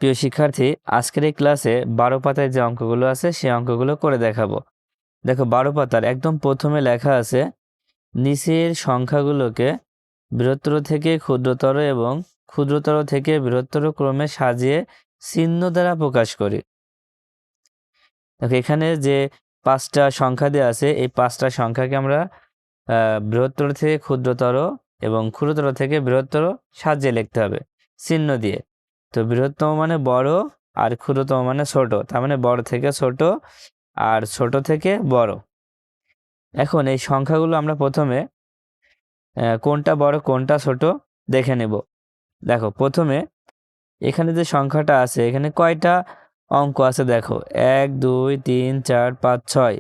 প্রিয় শিক্ষার্থী, আজকের এই ক্লাসে 12 পাতায় যে অঙ্কগুলো আছে সেই অঙ্কগুলো করে দেখাবো। দেখো 12 পাতার একদম প্রথমে লেখা আছে নিচের সংখ্যাগুলোকে বৃহত্তর থেকে ক্ষুদ্রতর এবং ক্ষুদ্রতর থেকে বৃহত্তর ক্রমে সাজিয়ে চিহ্ন দ্বারা প্রকাশ করি। দেখো এখানে যে 5টা সংখ্যা দেওয়া আছে এই 5টা সংখ্যাকে আমরা বৃহত্তর থেকে ক্ষুদ্রতর এবং ক্ষুদ্রতর থেকে বৃহত্তর সাজিয়ে লিখতে হবে চিহ্ন দিয়ে। তো বৃহত্তম মানে বড় আর ক্ষুদ্রতম মানে ছোট, তার মানে বড় থেকে ছোট আর ছোট থেকে বড়। এখন এই সংখ্যাগুলো আমরা প্রথমে কোনটা বড় কোনটা ছোট দেখে নেব। দেখো প্রথমে এখানে যে সংখ্যাটা আছে এখানে কয়টা অঙ্ক আছে দেখো 1 2 3 4 5 6,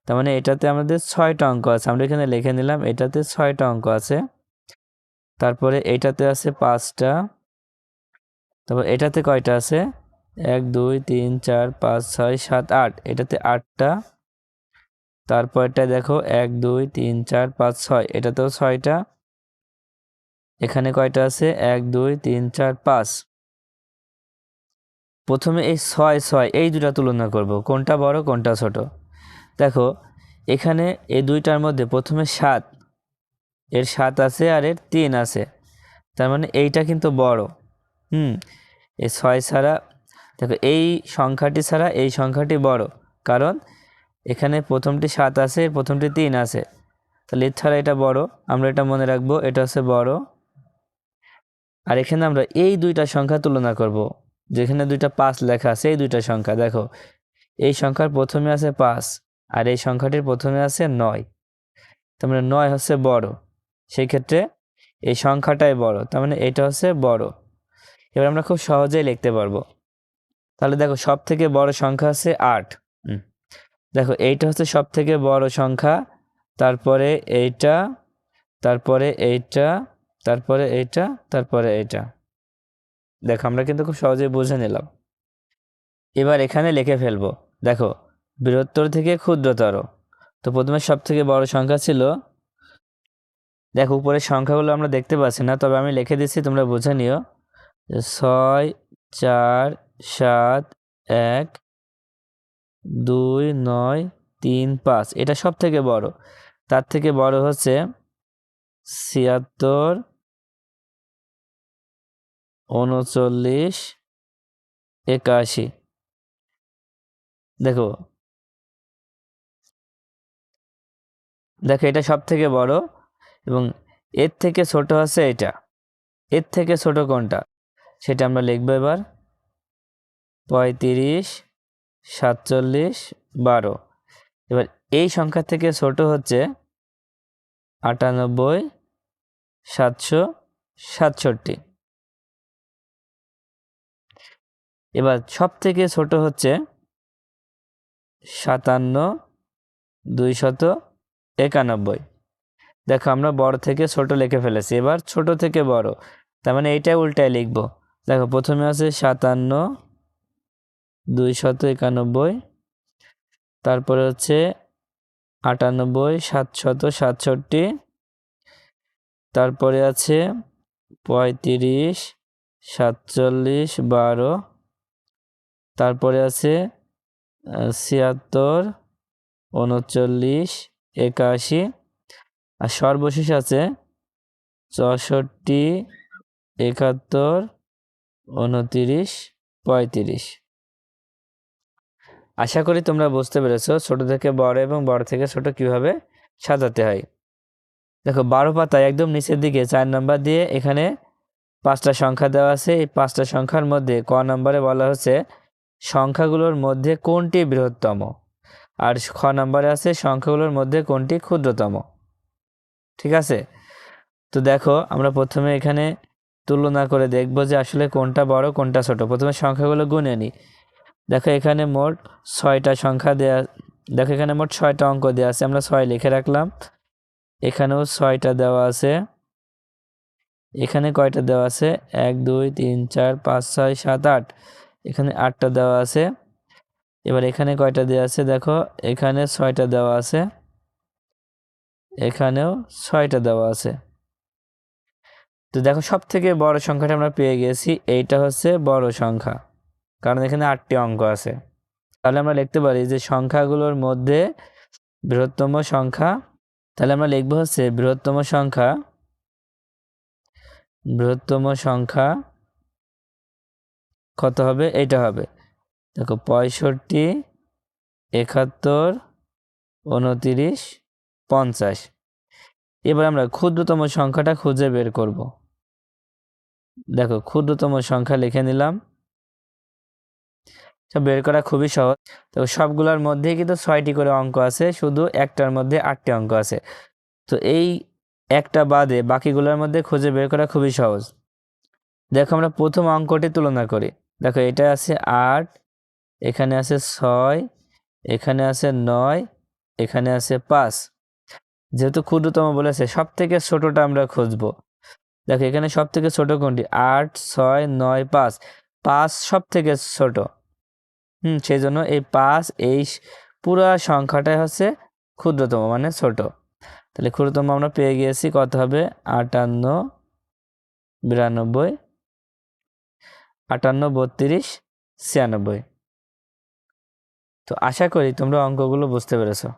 তার মানে এটাতে আমাদের 6টা অঙ্ক আছে। আমরা এখানে লিখে নিলাম এটাতে 6টা অঙ্ক আছে। তারপরে এটাতে আছে 5টা, তারপর এটাতে কয়টা আছে 1 2 3 4 5 6 7 8, এটাতে 8টা। তারপর এটা দেখো 1 2 3 4 5 6, এটাতেও 6টা। এখানে কয়টা আছে 1 2 3 4 5। প্রথমে এই 6 6 এই দুটা তুলনা করব কোনটা বড় কোনটা ছোট। দেখো এখানে এই দুইটার মধ্যে প্রথমে 7, এর 7 আছে আর এর 3 আছে, তার মানে এইটা কিন্তু বড়। এই 6 ছাড়া দেখো এই সংখ্যাটি ছাড়া এই সংখ্যাটি বড়, কারণ এখানে প্রথমটি 7 আছে প্রথমটি 3 আছে, তাহলে এর ছাড়া এটা বড়, আমরা এটা মনে রাখবো, এটা হচ্ছে বড়। আর এখানে আমরা এই দুইটা সংখ্যা তুলনা করব, যেখানে দুইটা 5 লেখা আছে এই দুইটা সংখ্যা। দেখো এই সংখ্যার প্রথমে আছে 5 আর এই সংখ্যাটির প্রথমে আছে 9, তার মানে 9 হচ্ছে বড়, সেই ক্ষেত্রে এই সংখ্যাটাই বড়, তার মানে এটা হচ্ছে বড়। এবার আমরা খুব সহজেই লিখতে পারবো। তাহলে দেখো সব থেকে বড় সংখ্যা আছে 8। দেখো এইটা হচ্ছে সব থেকে বড় সংখ্যা, তারপরে এইটা, তারপরে এইটা, তারপরে এইটা, তারপরে এইটা। দেখো আমরা কিন্তু খুব সহজেই বুঝে নিলাম। এবার এখানে লিখে ফেলবো। দেখো বৃহত্তর থেকে ক্ষুদ্রতর, তো প্রথমে সব থেকে বড় সংখ্যা ছিল, দেখো উপরের সংখ্যাগুলো আমরা দেখতে পাচ্ছি না, তবে আমি লিখে দিচ্ছি তোমরা বুঝে নিও। 6 4 7 1 2 9 3 5, এটা সব থেকে বড়। তার থেকে বড় হচ্ছে 76 39 81। দেখো দেখো এটা সব থেকে বড় এবং এর থেকে ছোট হচ্ছে এটা। এর থেকে ছোট কোনটা সেটা আমরা লিখবো এবার। 35 47 12। এবার এই সংখ্যা থেকে ছোট হচ্ছে 98 767। এবার সব থেকে ছোট হচ্ছে 57 291। দেখো আমরা বড় থেকে ছোট লিখে ফেলেছি, এবার ছোট থেকে বড়, তার মানে এইটাই উল্টায় লিখবো। দেখো প্রথমে আছে 57 291, তারপরে হচ্ছে 98 767, তারপরে আছে 35 47 12, তারপরে আছে 76 39 81, আর সর্বশেষ আছে 64 71 29 35। আশা করি তোমরা বুঝতে পেরেছো ছোট থেকে বড় এবং বড় থেকে ছোট কিভাবে সাজাতে হয়। দেখো 12 পাতায় একদম নিচের দিকে 4 নম্বর দিয়ে এখানে 5টা সংখ্যা দেওয়া আছে। এই 5টা সংখ্যার মধ্যে ক নম্বরে বলা হচ্ছে সংখ্যাগুলোর মধ্যে কোনটি বৃহত্তম, আর খ নম্বরে আছে সংখ্যাগুলোর মধ্যে কোনটি ক্ষুদ্রতম। ঠিক আছে, তো দেখো আমরা প্রথমে এখানে তুলনা করে দেখব যে আসলে কোনটা বড় কোনটা ছোট। প্রথমে সংখ্যাগুলো গুনে নিই। দেখো এখানে মোট 6টা সংখ্যা দেয়া, দেখো এখানে মোট 6টা অঙ্ক দেওয়া আছে, আমরা 6 লিখে রাখলাম। এখানেও 6টা দেওয়া আছে। এখানে কয়টা দেওয়া আছে 1 2 3 4 5 6 7 8, এখানে 8টা দেওয়া আছে। এবার এখানে কয়টা দেওয়া আছে দেখো এখানে 6টা দেওয়া আছে, এখানেও 6টা দেওয়া আছে। তো দেখো সব থেকে বড় সংখ্যাটা আমরা পেয়ে গেছি, এইটা হচ্ছে বড় সংখ্যা। কারণ এখানে 8টি অঙ্ক আছে। তাহলে আমরা লিখতে পারি যে সংখ্যাগুলোর মধ্যে বৃহত্তম সংখ্যা, তাহলে আমরা লিখবো হচ্ছে বৃহত্তম সংখ্যা কত হবে, এটা হবে দেখো 65, 71, 29, 50। এবার আমরা ক্ষুদ্রতম সংখ্যাটা খুঁজে বের করব। দেখো ক্ষুদ্রতম সংখ্যা লিখে নিলাম, বের করা খুবই সহজ। তো সবগুলোর মধ্যেই কিন্তু 6টি করে অঙ্ক আছে, শুধু একটার মধ্যে 8টি অঙ্ক আছে। তো এই একটা বাদে বাকিগুলোর মধ্যে খুঁজে বের করা খুবই সহজ। দেখো আমরা প্রথম অঙ্কটি তুলনা করি। দেখো এটা আছে 8, এখানে আছে 6, এখানে আছে 9, এখানে আছে 5। যেহেতু ক্ষুদ্রতম বলেছে, সব থেকে ছোটটা আমরা খুঁজবো। দেখো এখানে সব থেকে ছোট কোনটি? 8, 6, 9, 5। 5 সব থেকে ছোট। সেই জন্য এই 5 এই পুরা সংখ্যাটাই হচ্ছে ক্ষুদ্রতম, মানে ছোট। তাহলে ক্ষুদ্রতম আমরা পেয়ে গিয়েছি, কত হবে? 58, 92, 58, 32, 96। তো আশা করি তোমরা অঙ্কগুলো বুঝতে পেরেছো।